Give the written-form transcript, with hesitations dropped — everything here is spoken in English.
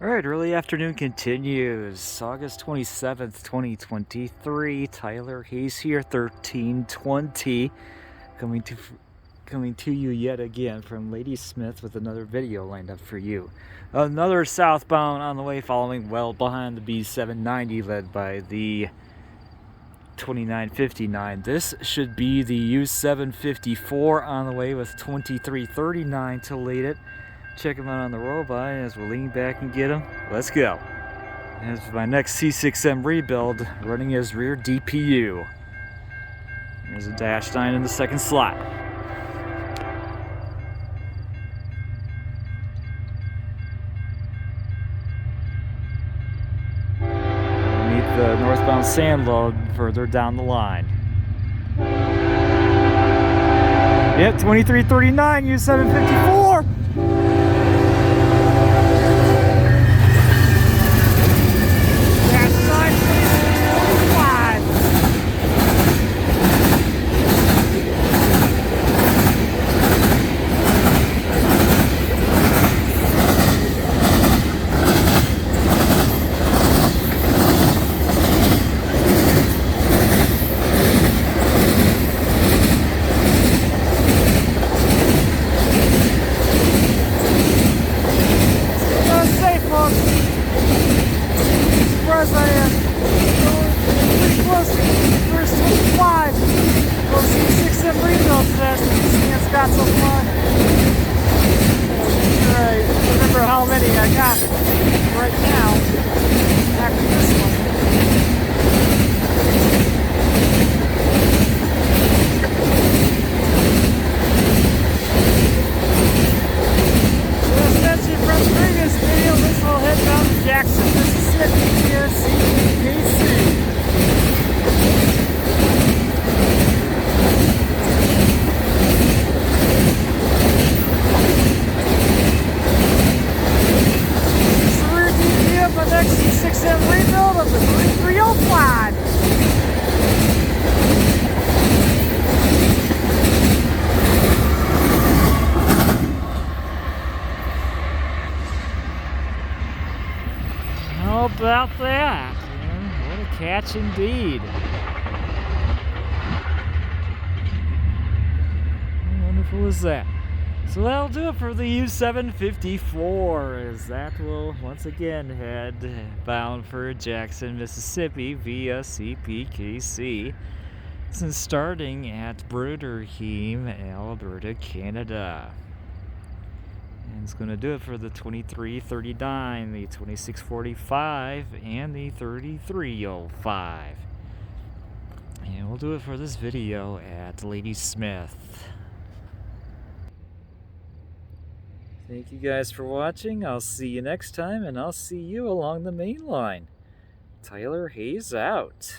Alright, early afternoon continues. August 27th, 2023. Tyler Hayes here, 1320. Coming to you yet again from Ladysmith with another video lined up for you. Another southbound on the way, following well behind the B790 led by the 2959. This should be the U754 on the way with 2339 to lead it. Check him out on the robot as we lean back and get him. Let's go. As my next C6M rebuild, running as rear DPU. There's a -9 in the second slot. Meet the northbound sand load further down the line. Yep, 2339 U754. As I am pretty close to the first 25. We'll see 6M rebuilds test. It's got so far. Alright, remember how many I got right now after this one. So as mentioned from the previous video, this will head down to Jackson, Mississippi. C6M rebuild of the 3305. How about that? What a catch indeed. How wonderful is that? So that'll do it for the U754, as that will once again head bound for Jackson, Mississippi via CPKC, since starting at Bruderheim, Alberta, Canada. And it's going to do it for the 2339, the 2645, and the 3305. And we'll do it for this video at Ladysmith. Thank you guys for watching. I'll see you next time, and I'll see you along the main line. Tyler Hayes out.